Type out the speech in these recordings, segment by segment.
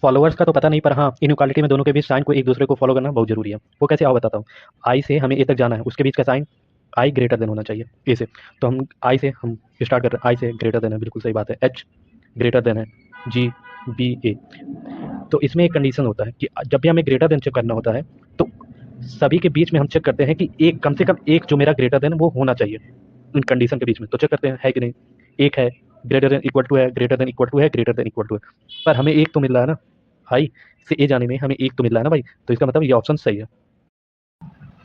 Followers का तो पता नहीं, पर हाँ इनइक्वालिटी में दोनों के बीच साइन को एक दूसरे को फॉलो करना बहुत जरूरी है। वो कैसे आओ बताता हूँ। आई से हमें ए तक जाना है, उसके बीच का साइन आई ग्रेटर देन होना चाहिए ए से। तो हम आई से हम स्टार्ट कर रहे हैं, आई से ग्रेटर देन है, बिल्कुल सही बात है। एच ग्रेटर देन है जी बी ए। तो इसमें एक कंडीशन होता है कि जब भी हमें ग्रेटर देन चेक करना होता है तो सभी के बीच में हम चेक करते हैं कि एक कम से कम एक जो मेरा ग्रेटर देन वो होना चाहिए उन कंडीशन के बीच में। तो चेक करते हैं है कि नहीं, एक है, ग्रेटर देन इक्वल टू है, ग्रेटर देन इक्वल टू है, ग्रेटर देन इक्वल टू है। पर हमें एक तो मिल रहा है ना, आई से ए जाने में हमें एक तो मिल रहा है ना भाई, तो इसका मतलब ये ऑप्शन सही है।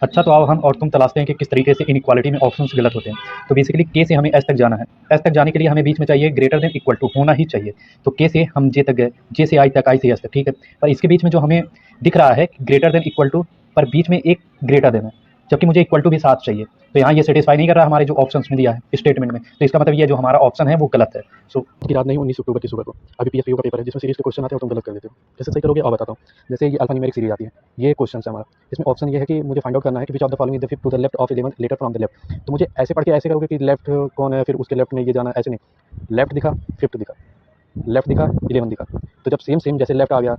अच्छा, तो अब हम और तुम तलाशते हैं कि किस तरीके से इनइक्वालिटी में ऑप्शंस गलत होते हैं। तो बेसिकली के से हमें एस तक जाना है, एस तक जाने के लिए हमें बीच में चाहिए ग्रेटर देन इक्वल टू होना ही चाहिए। तो के से हम जे तक गए, जे से आई तक, आई से एस तक, ठीक है। पर इसके बीच में जो हमें दिख रहा है ग्रेटर देन इक्वल टू, पर बीच में एक ग्रेटर देन है, जबकि मुझे इक्वल टू भी साथ चाहिए। तो यहाँ ये सेटिस्फाई नहीं कर रहा हमारे जो ऑप्शन में दिया है स्टेटमेंट में। तो इसका मतलब ये जो हमारा ऑप्शन है वो गलत है। सो की रात नहीं, 19 अक्टूबर की सुबह को अभी पीएसपीओ का पेपर है जिसमें सीरीज के क्वेश्चन आते हैं और तुम गलत कर देते हो। कैसे सही करोगे और बताता हूँ। जैसे ये अल्फा न्यूमेरिक सीरीज आती है, ये क्वेश्चन है हमारा। इसमें ऑप्शन ये है कि मुझे फाइंड आउट करना है कि which of the following is the fifth to the left of 11 letter from the left. तो मुझे ऐसे पढ़ के ऐसे करोगे कि लेफ्ट कौन है फिर उसके लेफ्ट में ये जाना, ऐसे नहीं। लेफ्ट दिखा, फिफ्थ दिखा, लेफ्ट दिखा, 11 दिखा। तो जब सेम सेम जैसे लेफ्ट आ गया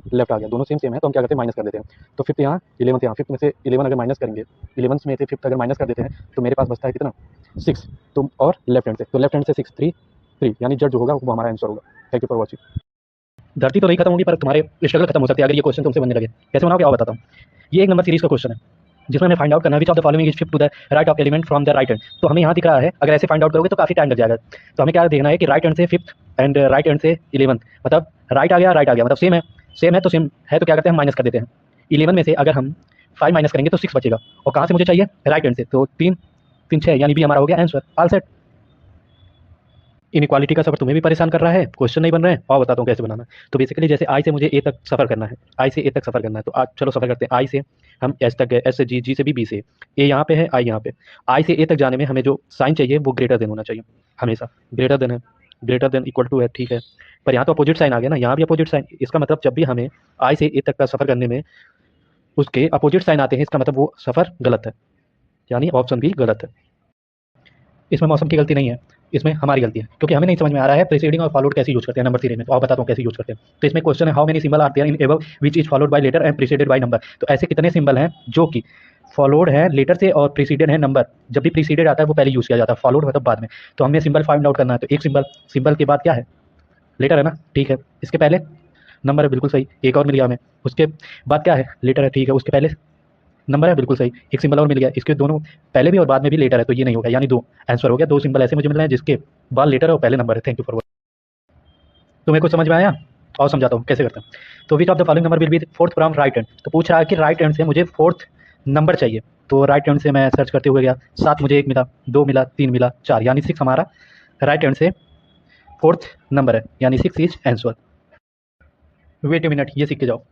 दोनों सेम सेम है, तो हम क्या करते हैं माइनस कर देते हैं। तो फिफ्थ यहाँ, 11 यहाँ, फिफ्थ में से 11 अगर माइनस करेंगे, 11 में से फिफ्थ अगर माइनस कर देते हैं तो मेरे पास बचता है कितना, 6। तो और लेफ्ट हैंड से, तो लेफ्ट हैंड से 6 3 3, यानी जड़ जो होगा वो हमारा आंसर होगा। Thank you for watching. धरती तो नहीं खत्म होगी पर तुम्हारे स्ट्रगल खत्म हो सकती है अगर ये क्वेश्चन तुमसे बनने लगे। कैसे बनाओगे आओ बताता हूँ। ये एक नंबर सीरीज का क्वेश्चन है जिसमें हमें फाइंड आउट करना है which of the following is shift to the right of element from the right hand. तो हमें यहाँ दिख रहा है, अगर ऐसे फाइंड आउट करोगे तो काफी टाइम लग जाएगा। तो हमें क्या देखना है कि राइट हैंड से फिफ्थ एंड राइट हैंड से 11, मतलब राइट आ गया मतलब सेम है, सेम है तो सेम है, तो क्या करते हैं हम माइनस कर देते हैं। 11 में से अगर हम 5 माइनस करेंगे तो 6 बचेगा, और कहाँ से मुझे चाहिए, राइट हैंड से। तो 3 3 6, यानी बी हमारा हो गया आंसर। All set. इनइक्वालिटी का सफर तुम्हें भी परेशान कर रहा है, क्वेश्चन नहीं बन रहे हैं, और बताता हूँ कैसे बनाना है। तो बेसिकली जैसे आई से मुझे ए तक सफर करना है, आई से ए तक सफर करना है, तो आज चलो सफर करते हैं। आई से हम एस तक गए, एस से जी, जी से बी, बी से ए यहाँ पे है, आई यहाँ पे। आई से ए तक जाने में हमें जो साइन चाहिए वो ग्रेटर देन होना चाहिए, हमेशा ग्रेटर देन है, ग्रेटर देन इक्वल टू है, ठीक है। पर यहाँ तो अपोजिट साइन आ गया ना, यहाँ भी अपोजिट साइन। इसका मतलब जब भी हमें आई से ए तक का सफर करने में उसके अपोजिट साइन आते हैं, इसका मतलब वो सफर गलत है, यानी ऑप्शन भी गलत है। इसमें मौसम की गलती नहीं है, इसमें हमारी गलती है, क्योंकि हमें नहीं समझ में आ रहा है प्रीसीडिंग और फॉलोड कैसे यूज करते हैं नंबर सीरीज में। तो आप बताता हूँ कैसे यूज करते हैं। तो इसमें क्वेश्चन है how many symbol are there in above which is followed by letter and preceded by number. तो ऐसे कितने सिंबल हैं जो कि फॉलोड है लेटर से और प्रीसीडेड है नंबर। जब भी प्रीसीडेड आता है वो पहले यूज किया जाता है, फॉलोड मतलब बाद में। तो हमें सिंबल फाइंड आउट करना है। तो एक सिंबल, सिंबल के बाद क्या है, लेटर है ना, ठीक है। इसके पहले नंबर है, बिल्कुल सही, एक और मिल गया हमें। उसके बाद क्या है, लेटर है, ठीक है। उसके पहले नंबर है, बिल्कुल सही, एक सिंबल और मिल गया। इसके दोनों पहले भी और बाद में भी लेटर है, तो ये नहीं होगा, यानी 2 आंसर हो गया। 2 सिंबल ऐसे मुझे मिल रहे हैं जिसके बाद लेटर है और पहले नंबर है। Thank you for. तुम्हें कुछ समझ में आया, और समझाता हूँ कैसे करते हैं। तो विच of the following number will be fourth from right hand. तो पूछ रहा है कि राइट हैंड से मुझे फोर्थ नंबर चाहिए। तो राइट हैंड से मैं सर्च करते हुए गया, 7 मुझे 1 मिला, 2 मिला, 3 मिला, 4, यानी 6 हमारा राइट हैंड से फोर्थ नंबर है, यानी 6 is answer. Wait a minute, ये सीख के जाओ।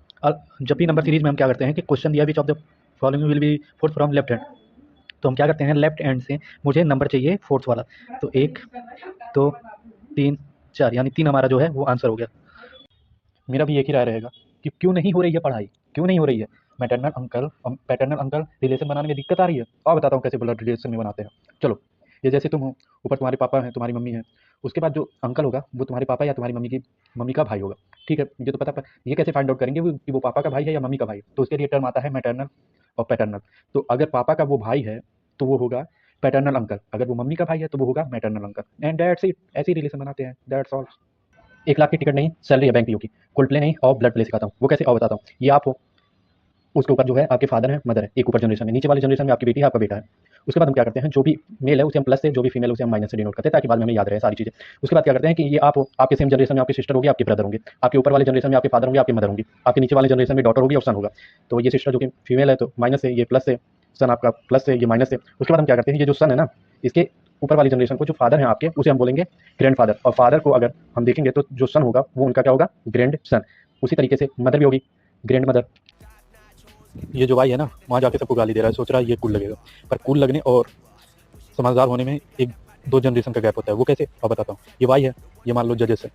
जब भी नंबर सीरीज में हम क्या करते हैं कि क्वेश्चन दिया विच of the following will be fourth from left hand, तो हम क्या करते हैं लेफ्ट हैंड से मुझे नंबर चाहिए फोर्थ वाला। तो 1 2 3 4, यानी 3 हमारा जो है वो आंसर हो गया। मेरा भी एक ही राय रहेगा कि क्यों नहीं हो रही है पढ़ाई, क्यों नहीं हो रही है। Maternal uncle paternal uncle relation बनाने में दिक्कत आ रही है, और बताता हूँ कैसे ब्लड रिलेशन में बनाते हैं। चलो, ये जैसे तुम हो, ऊपर तुम्हारे पापा हैं, तुम्हारी मम्मी है, उसके बाद जो अंकल होगा वो तुम्हारे पापा या तुम्हारी मम्मी का भाई होगा, ठीक है। ये तो पता, पर ये कैसे फाइंड आउट करेंगे कि वो पापा का भाई है या मम्मी का भाई है। तो उसके लिए टर्म आता है मैटरनल और पैटर्नल। तो अगर पापा का वो भाई है तो वो होगा पैटर्नल अंकल, अगर वो मम्मी का भाई है तो वो होगा maternal uncle. And that's it, ऐसे ही रिलेशन बनाते हैं, दैट्स ऑल। 1 लाख की टिकट नहीं, सैलरी है बैंक पीओ की, कोल्ड प्ले नहीं और ब्लड प्ले सिखाता हूँ। वो कैसे और बताता हूँ। ये आप हो, उसके ऊपर जो है आपके फादर है, मदर है, एक ऊपर जनरेशन में, नीचे वाले जनरेशन में आपकी बेटी है, आपका बेटा है। उसके बाद हम क्या करते हैं, जो भी मेल है उसे हम प्लस से, जो भी फीमेल है उसे हम माइनस से डिनोट करते हैं, ताकि बाद में हमें याद रहे सारी चीजें। उसके बाद क्या करते हैं कि ये आप हो, आपके सेम जनरेशन में आपके सिस्टर होगी, आपके ब्रदर होंगे, आपके ऊपर वाले जनरेशन में आपके फादर होंगे, आपकी मदर होंगी, आपके नीचे वाले जनरेशन में डॉटर होगी और सन होगा। तो ये सिस्टर जो कि फीमेल है तो माइनस से, ये प्लस से, सन आपका प्लस से, ये माइनस से। उसके बाद हम क्या करते हैं, ये जो सन है ना, इसके ऊपर वाली जनरेशन को जो फादर है आपके, उसे हम बोलेंगे ग्रैंड फादर, और फादर को अगर हम देखेंगे तो जो सन होगा वो उनका क्या होगा, ग्रैंड सन। उसी तरीके से मदर भी होगी ग्रैंड मदर। ये जो भाई है ना, वहाँ जाके सबको गाली दे रहा है, सोच रहा है ये कूल लगेगा, पर कूल लगने और समझदार होने में 1-2 जनरेशन का गैप होता है। वो कैसे, अब बताता हूँ। ये भाई है, ये मान लो जजेस है,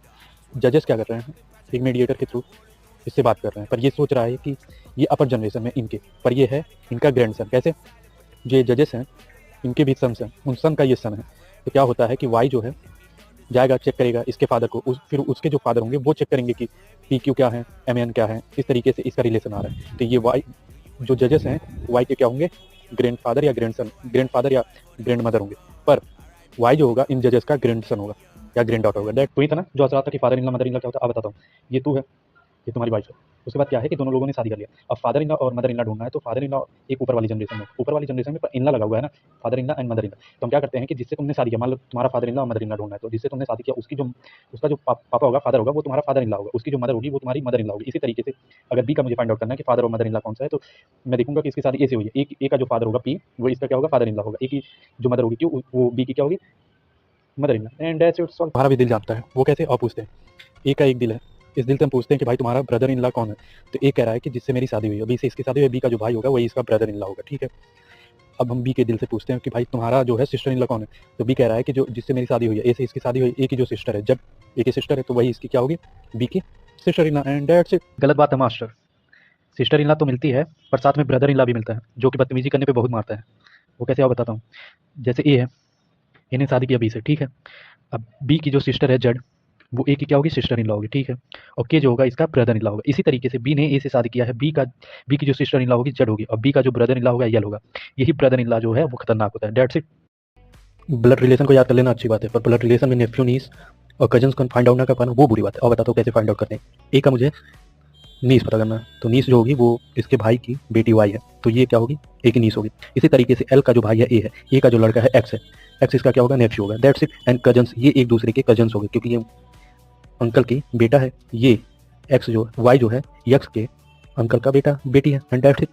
जजेस क्या कर रहे हैं, एक मीडिएटर के थ्रू इससे बात कर रहे हैं, पर ये सोच रहा है कि ये अपर जनरेशन में इनके, पर ये है इनका ग्रैंड सन। कैसे, जो ये जजेस हैं इनके भी सन्स हैं, उन सन का ये सन है। तो क्या होता है कि वाई जो है जाएगा, चेक करेगा इसके फादर को, फिर उसके जो फादर होंगे वो चेक करेंगे कि पी क्यू क्या है, एम एन क्या है, इस तरीके से इसका रिलेशन आ रहा है। तो ये वाई जो जजेस हैं वाई के क्या होंगे, ग्रैंडफादर या ग्रैंडसन, ग्रैंडफादर या ग्रैंड मदर होंगे, पर वाई जो होगा इन जजेस का ग्रैंडसन होगा या ग्रैंड डॉटर होगा। दैट तू ही था ना जो हंस रहा था कि father in law mother in law क्या होता है। अब बताता हूँ, ये तू है, ये तुम्हारी वाइफ है। उसके बाद क्या है कि दोनों लोगों ने शादी कर लिया। अब फादर इन लॉ और मदर इन लॉ ढूंढना है, तो फादर इन लॉ एक ऊपर वाली जनरेशन में, ऊपर वाली जनरेशन में इन लॉ लगा हुआ है ना, father in law and mother in law. तो हम क्या करते हैं कि जिससे तुमने शादी किया, मान लो तुम्हारा फादर इन लॉ और मदर इन लॉ ढूंढना है, तो जिससे तुमने शादी किया उसकी जो उसका जो पापा होगा, फादर होगा, वो तुम्हारा फादर इन लॉ होगा, उसकी जो मदर होगी वो तुम्हारी मदर इन लॉ होगी। इसी तरीके से अगर बी का मुझे फाइंड आउट करना है कि फादर और मदर इन लॉ कौन सा है, तो मैं देखूंगा कि इसकी शादी ए से हुई है। ए का जो फादर होगा पी, वो इसका क्या होगा, फादर इन लॉ होगा। ए की जो मदर होगी क्यू, वो बी की क्या होगी, mother in law. And that's it. तुम्हारा भी दिल जानता है, वो कैसे, और पूछते हैं ए का एक दिल है, इस दिल से हम पूछते हैं कि भाई तुम्हारा ब्रदर इन लॉ कौन है। तो ए कह रहा है कि जिससे मेरी शादी हुई है, बी से इसकी शादी हुई है, बी का जो भाई होगा वही इसका ब्रदर इन लॉ होगा, ठीक है। अब हम बी के दिल से पूछते हैं कि भाई तुम्हारा जो है सिस्टर इन लॉ कौन है। तो बी कह रहा है कि जो जिससे मेरी शादी हुई है, ए से इसकी शादी हुई, ए की जो सिस्टर है, जब ए की सिस्टर है तो वही इसकी क्या होगी, बी की sister in law. And that's it. गलत बात है मास्टर, सिस्टर इन लॉ तो मिलती है पर साथ में ब्रदर इन लॉ भी मिलता है, जो कि बदतमीजी करने पे बहुत मारता है। वो कैसे, और बताता हूँ। जैसे ए है, इन्हें शादी किया बी से, ठीक है। अब बी की जो सिस्टर है जेड, वो ए की क्या होगी, सिस्टर इन लॉ होगी, ठीक है। और के जो होगा इसका ब्रदर इन लॉ होगा। इसी तरीके से बी ने ए से शादी किया है, बी की जो सिस्टर इन लॉ होगी जेड होगी, और बी का जो ब्रदर इन लॉ होगा यल होगा। यही ब्रदर इन लॉ जो है वो खतरनाक होता है। That's it. ब्लड रिलेशन को याद कर लेना अच्छी बात है, पर ब्लड रिलेशन में नेफ्यू नीस और कजन्स को फाइंड आउट ना कर पाना वो बुरी बात है। और बताता हूँ कैसे फाइंड आउट करते हैं। ए का मुझे नीस पता करना है, तो नीस जो होगी वो इसके भाई की बेटी वाई है, तो ये क्या होगी, ए की नीस होगी। इसी तरीके से एल का जो भाई है ए है, ए का जो लड़का है एक्स है, एक्स इसका क्या होगा, नेफ्यू होगा। That's it. एंड कजन्स, ये एक दूसरे के कजन्स हो गए, क्योंकि ये अंकल की बेटा है, ये एक्स जो वाई जो है यक्स के अंकल का बेटी है। And that's it.